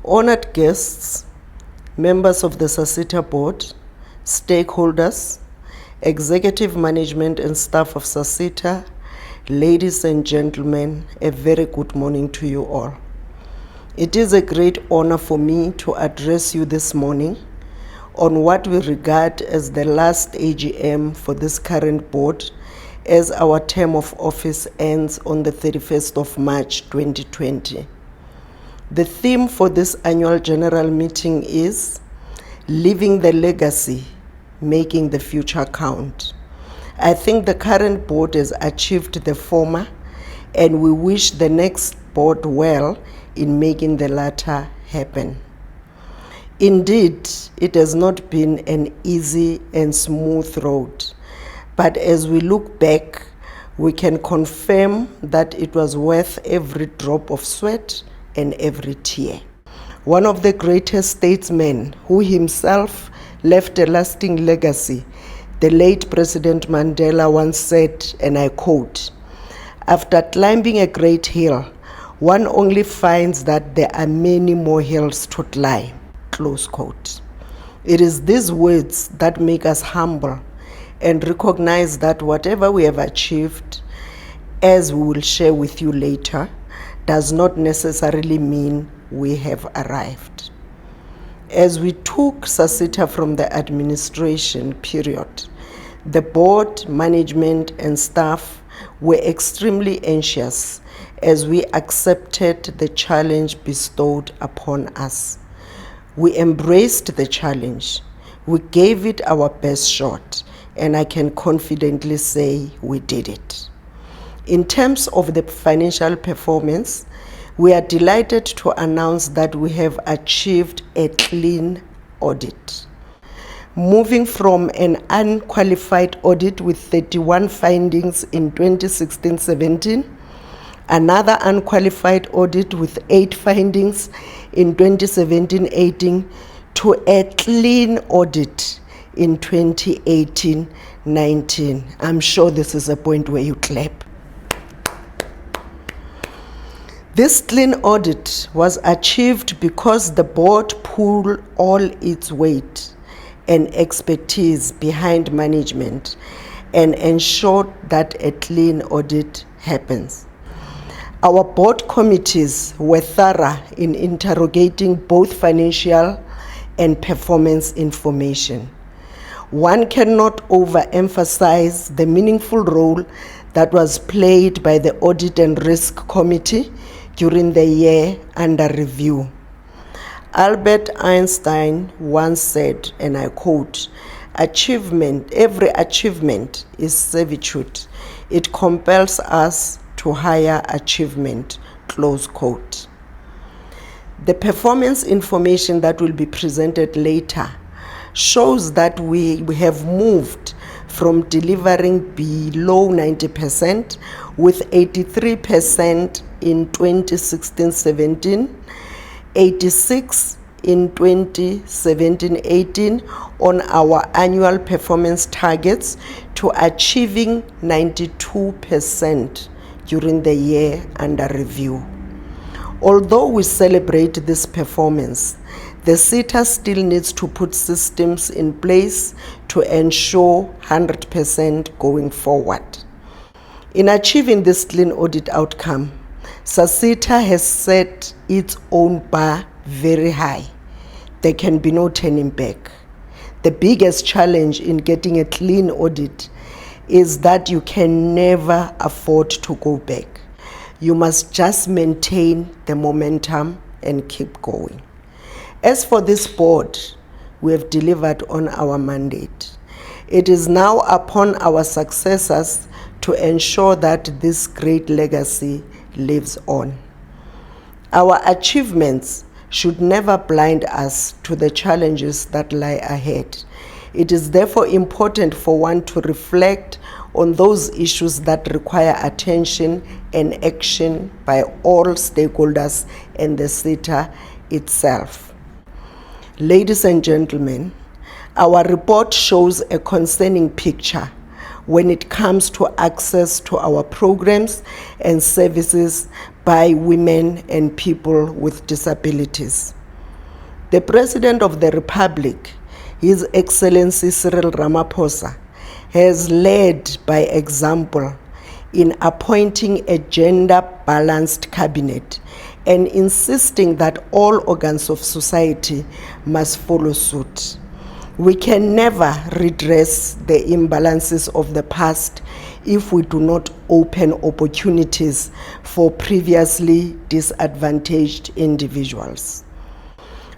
Honored guests, members of the SASSETA board, stakeholders, executive management and staff of SASSETA, ladies and gentlemen, a very good morning to you all. It is a great honor for me to address you this morning on what we regard as the last AGM for this current board, as our term of office ends on the 31st of March 2020. The theme for this annual general meeting is Living the Legacy, Making the Future Count. I think the current board has achieved the former, and we wish the next board well in making the latter happen. Indeed, it has not been an easy and smooth road, but as we look back, we can confirm that it was worth every drop of sweat and every tear. One of the greatest statesmen who himself left a lasting legacy, the late President Mandela, once said, and I quote, "After climbing a great hill, one only finds that there are many more hills to climb." Close quote. It is these words that make us humble and recognize that whatever we have achieved, as we will share with you later, does not necessarily mean we have arrived. As we took SASSETA from the administration period, the board, management and staff were extremely anxious as we accepted the challenge bestowed upon us. We embraced the challenge. We gave it our best shot, and I can confidently say we did it. In terms of the financial performance, we are delighted to announce that we have achieved a clean audit. Moving from an unqualified audit with 31 findings in 2016-17, another unqualified audit with 8 findings in 2017-18, to a clean audit in 2018-19. I'm sure this is a point where you clap. This clean audit was achieved because the board pulled all its weight and expertise behind management and ensured that a clean audit happens. Our board committees were thorough in interrogating both financial and performance information. One cannot overemphasize the meaningful role that was played by the Audit and Risk Committee during the year under review. Albert Einstein once said, and I quote, every achievement is servitude. It compels us to higher achievement," close quote. The performance information that will be presented later shows that we have moved from delivering below 90% with 83% in 2016-17, 86 in 2017-18 on our annual performance targets, to achieving 92% during the year under review. Although we celebrate this performance, the SASSETA still needs to put systems in place to ensure 100% going forward. In achieving this clean audit outcome, SASSETA has set its own bar very high. There can be no turning back. The biggest challenge in getting a clean audit is that you can never afford to go back. You must just maintain the momentum and keep going. As for this board, we have delivered on our mandate. It is now upon our successors to ensure that this great legacy lives on. Our achievements should never blind us to the challenges that lie ahead. It is therefore important for one to reflect on those issues that require attention and action by all stakeholders and the SASSETA itself. Ladies and gentlemen, our report shows a concerning picture when it comes to access to our programs and services by women and people with disabilities. The President of the Republic, His Excellency Cyril Ramaphosa, has led by example in appointing a gender-balanced cabinet and insisting that all organs of society must follow suit. We can never redress the imbalances of the past if we do not open opportunities for previously disadvantaged individuals.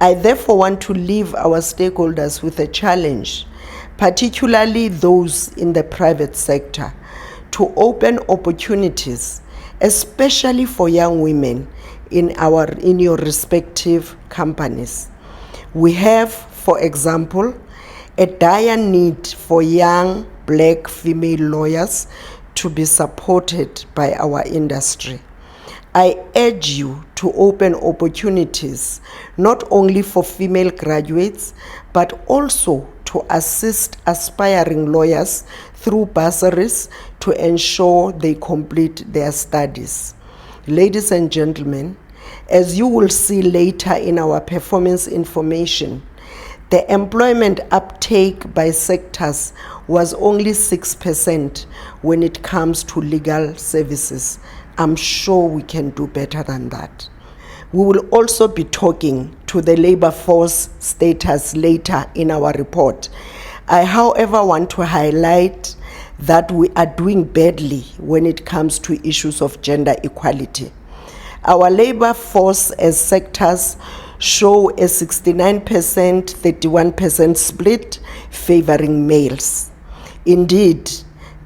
I therefore want to leave our stakeholders with a challenge, particularly those in the private sector, to open opportunities, especially for young women in your respective companies. We have, for example, a dire need for young black female lawyers to be supported by our industry. I urge you to open opportunities not only for female graduates, but also to assist aspiring lawyers through bursaries to ensure they complete their studies. Ladies and gentlemen, as you will see later in our performance information, the employment uptake by sectors was only 6% when it comes to legal services. I'm sure we can do better than that. We will also be talking to the labor force status later in our report. I, however, want to highlight that we are doing badly when it comes to issues of gender equality. Our labor force as sectors show a 69%, 31% split favoring males. Indeed,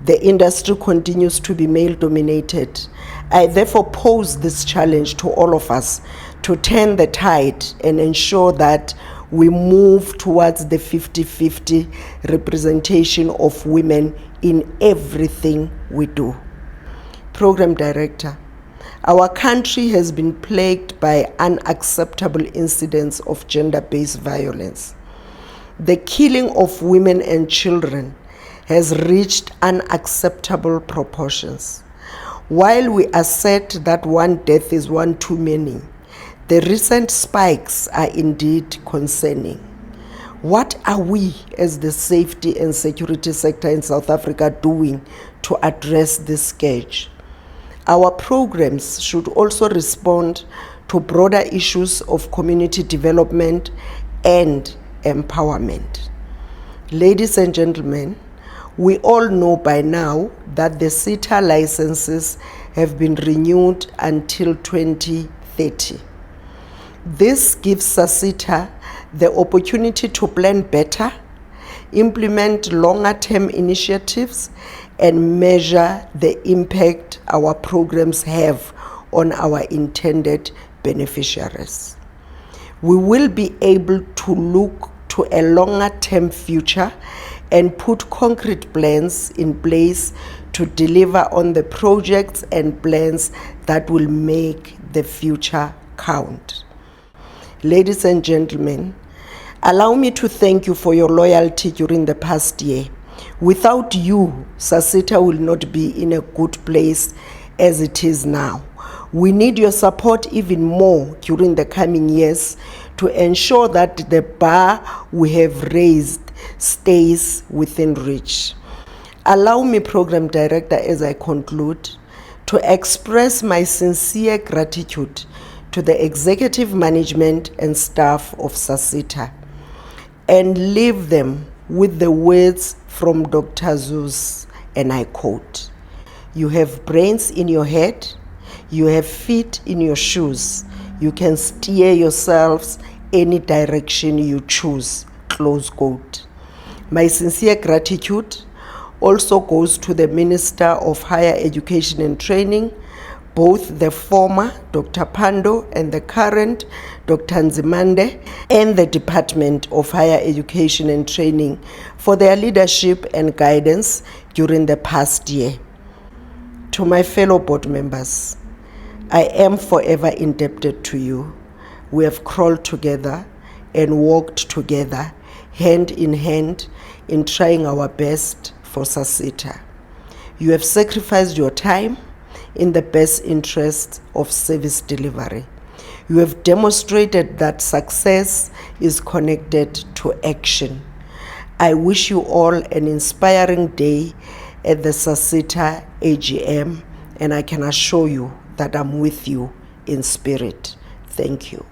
the industry continues to be male-dominated. I therefore pose this challenge to all of us to turn the tide and ensure that we move towards the 50-50 representation of women in everything we do. Program Director, our country has been plagued by unacceptable incidents of gender-based violence. The killing of women and children has reached unacceptable proportions. While we assert that one death is one too many, the recent spikes are indeed concerning. What are we as the safety and security sector in South Africa doing to address this scourge? Our programs should also respond to broader issues of community development and empowerment. Ladies and gentlemen, we all know by now that the SASSETA licenses have been renewed until 2030. This gives SASSETA the opportunity to plan better, implement longer-term initiatives, and measure the impact our programs have on our intended beneficiaries. We will be able to look to a longer-term future and put concrete plans in place to deliver on the projects and plans that will make the future count. Ladies and gentlemen, allow me to thank you for your loyalty during the past year. Without you, SASSETA will not be in a good place as it is now. We need your support even more during the coming years to ensure that the bar we have raised stays within reach. Allow me, Program Director, as I conclude, to express my sincere gratitude to the executive management and staff of SASSETA and leave them with the words from Dr. Zeus, and I quote, "You have brains in your head, you have feet in your shoes, you can steer yourselves any direction you choose," close quote. My sincere gratitude also goes to the Minister of Higher Education and Training, both the former Dr. Pando and the current Dr. Nzimande, and the Department of Higher Education and Training for their leadership and guidance during the past year. To my fellow board members, I am forever indebted to you. We have crawled together and walked together, hand in hand, in trying our best for SASSETA. You have sacrificed your time in the best interest of service delivery. You have demonstrated that success is connected to action. I wish you all an inspiring day at the SASSETA AGM, and I can assure you that I'm with you in spirit. Thank you.